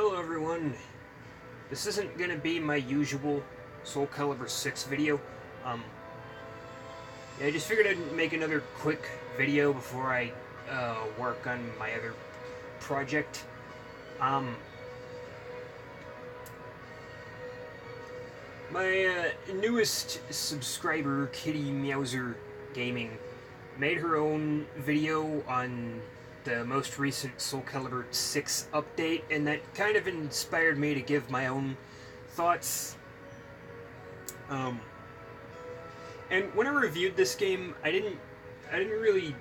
Hello everyone. This isn't gonna be my usual Soul Calibur 6 video. Yeah, I just figured I'd make another quick video before I work on my other project. My newest subscriber, KittyMeowser Gaming, made her own video on the most recent Soul Calibur 6 update, and that kind of inspired me to give my own thoughts. And when I reviewed this game, I didn't really...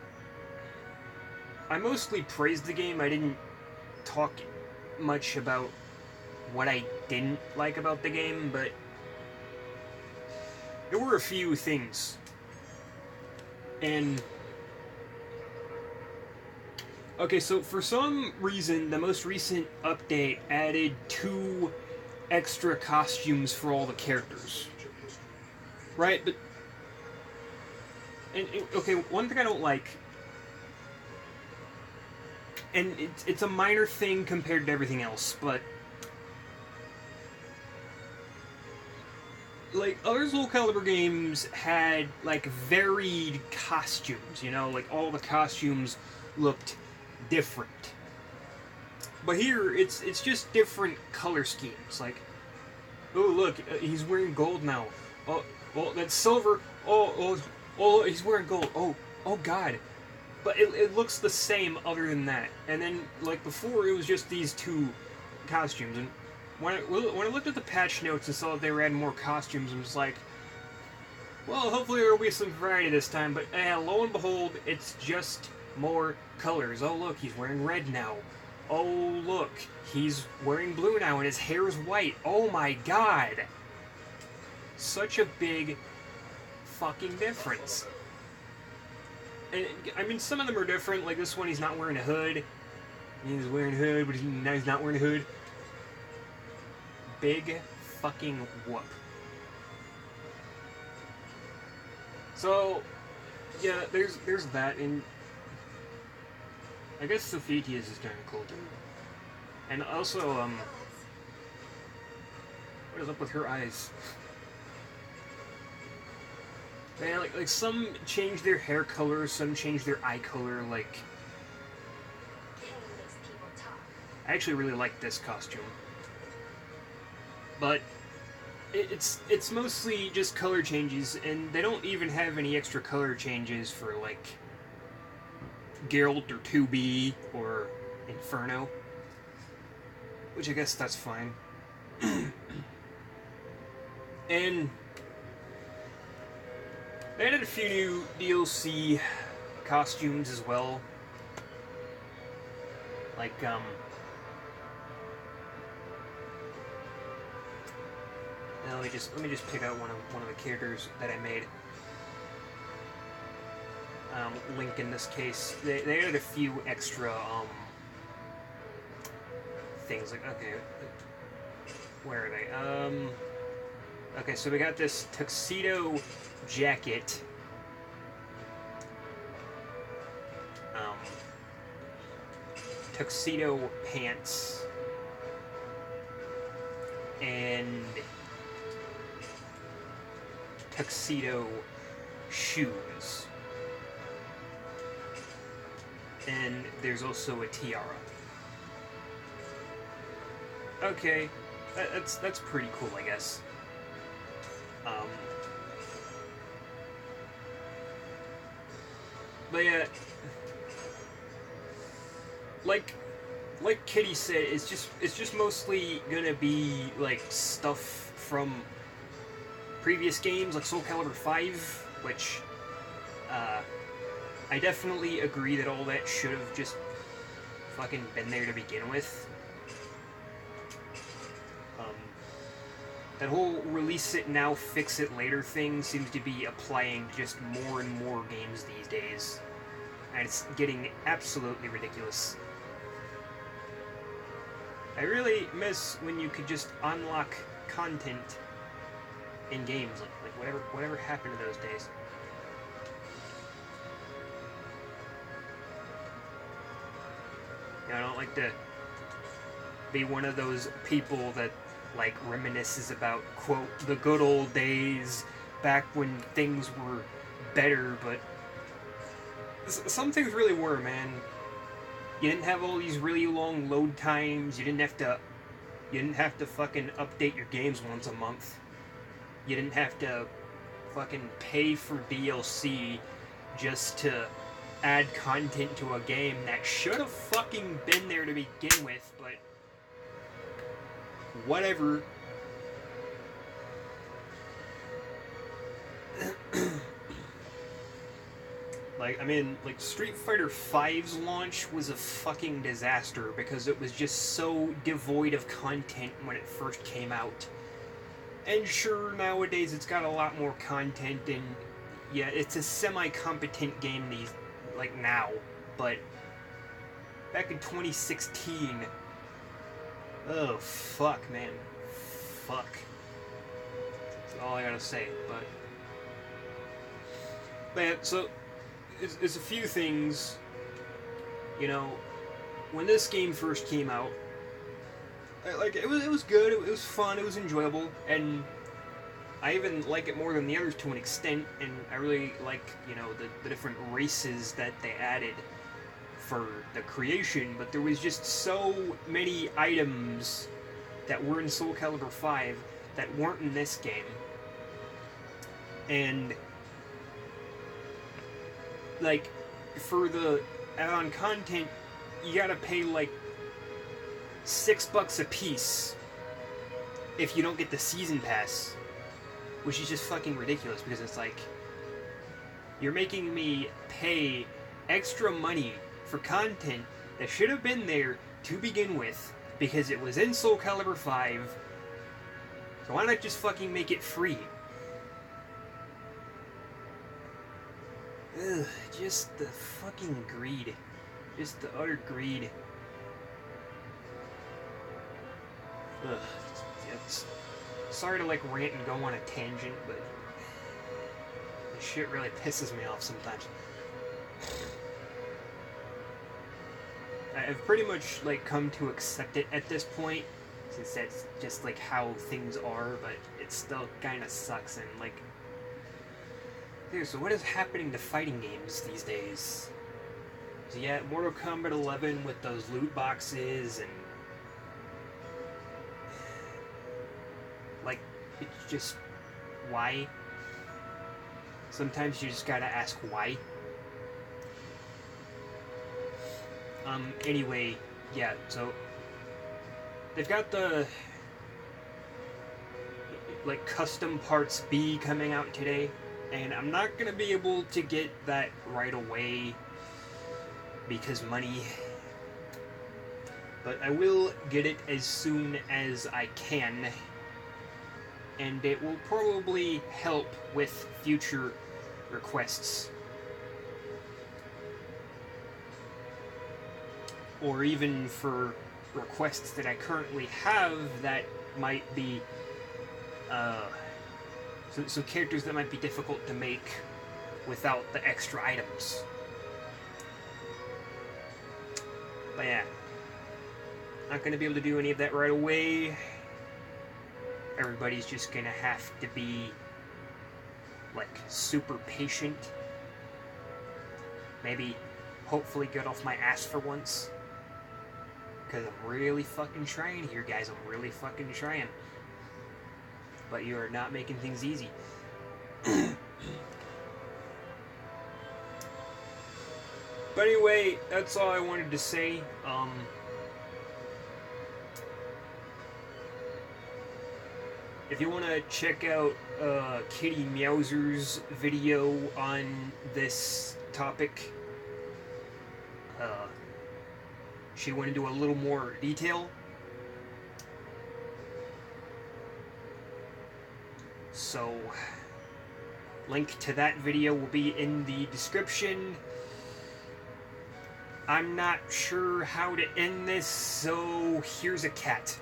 I mostly praised the game. I didn't talk much about what I didn't like about the game, but there were a few things. And okay, so for some reason, the most recent update added 2 extra costumes for all the characters. Right? But okay, one thing I don't like, and it's a minor thing compared to everything else, but like, other Soul Calibur games had, like, varied costumes, you know? Like, all the costumes looked different. But here, it's just different color schemes. Like, oh, look, he's wearing gold now. Oh, that's silver. Oh, he's wearing gold. Oh, God. But it looks the same other than that. And then, like, before, it was just these 2 costumes. And when I looked at the patch notes and saw that they were adding more costumes, I was like, well, hopefully there will be some variety this time. But lo and behold, it's just more colors. Oh, look, he's wearing red now. Oh, look, he's wearing blue now and his hair is white. Oh my God. Such a big fucking difference. And, I mean, some of them are different. Like this one, he's not wearing a hood. He's wearing a hood, but now he's not wearing a hood. Big fucking whoop. So, yeah, there's that, and I guess Sophitia's is kind of cool too. And also, what is up with her eyes? Man, like some change their hair color, some change their eye color. Like, I actually really like this costume, but it's mostly just color changes, and they don't even have any extra color changes for like Geralt or 2B or Inferno, which I guess that's fine. And they added a few new DLC costumes as well. Like, let me just pick out one of the characters that I made. Link in this case. They added a few extra things. Like, okay, where are they? Okay, so we got this tuxedo jacket. Tuxedo pants. And tuxedo shoes. And there's also a tiara. Okay, that's pretty cool, I guess. But yeah, like Kitty said, it's just mostly gonna be like stuff from previous games, like Soul Calibur 5, which I definitely agree that all that should have just fucking been there to begin with. That whole release it now, fix it later thing seems to be applying to just more and more games these days. And it's getting absolutely ridiculous. I really miss when you could just unlock content in games. Like whatever happened to those days. You know, I don't like to be one of those people that, like, reminisces about, quote, the good old days back when things were better, but some things really were, man. You didn't have all these really long load times. You didn't have to fucking update your games once a month. You didn't have to fucking pay for DLC just to add content to a game that should have fucking been there to begin with, but whatever. Like, I mean, like, Street Fighter V's launch was a fucking disaster because it was just so devoid of content when it first came out. And sure, nowadays it's got a lot more content, and yeah, it's a semi-competent game now, but back in 2016, oh, fuck, man. Fuck. That's all I gotta say, but yeah, so it's a few things. You know, when this game first came out, like, it was good, it was fun, it was enjoyable, and I even like it more than the others to an extent, and I really like, you know, the different races that they added for the creation, but there was just so many items that were in Soul Calibur 5 that weren't in this game. And, like, for the add-on content, you gotta pay, like, $6 a piece if you don't get the season pass, which is just fucking ridiculous, because it's like, you're making me pay extra money for content that should have been there to begin with because it was in Soul Calibur 5, so why not just fucking make it free? Ugh, just the fucking greed. Just the utter greed. Ugh, it's sorry to, like, rant and go on a tangent, but this shit really pisses me off sometimes. I've pretty much, like, come to accept it at this point, since that's just, like, how things are, but it still kinda sucks, and, like, dude, so what is happening to fighting games these days? So yeah, Mortal Kombat 11 with those loot boxes, and like, it's just, why? Sometimes you just gotta ask why. Anyway, yeah, so they've got the, like, custom parts B coming out today, and I'm not gonna be able to get that right away because money, but I will get it as soon as I can, and it will probably help with future requests, or even for requests that I currently have that might be some characters that might be difficult to make without the extra items. But yeah, not gonna be able to do any of that right away. Everybody's just gonna have to be, like, super patient. Maybe, hopefully get off my ass for once. Because I'm really fucking trying here, guys. I'm really fucking trying. But you are not making things easy. But anyway, that's all I wanted to say. If you want to check out KittyMeowser's video on this topic, she went into a little more detail. So, link to that video will be in the description. I'm not sure how to end this, so here's a cat.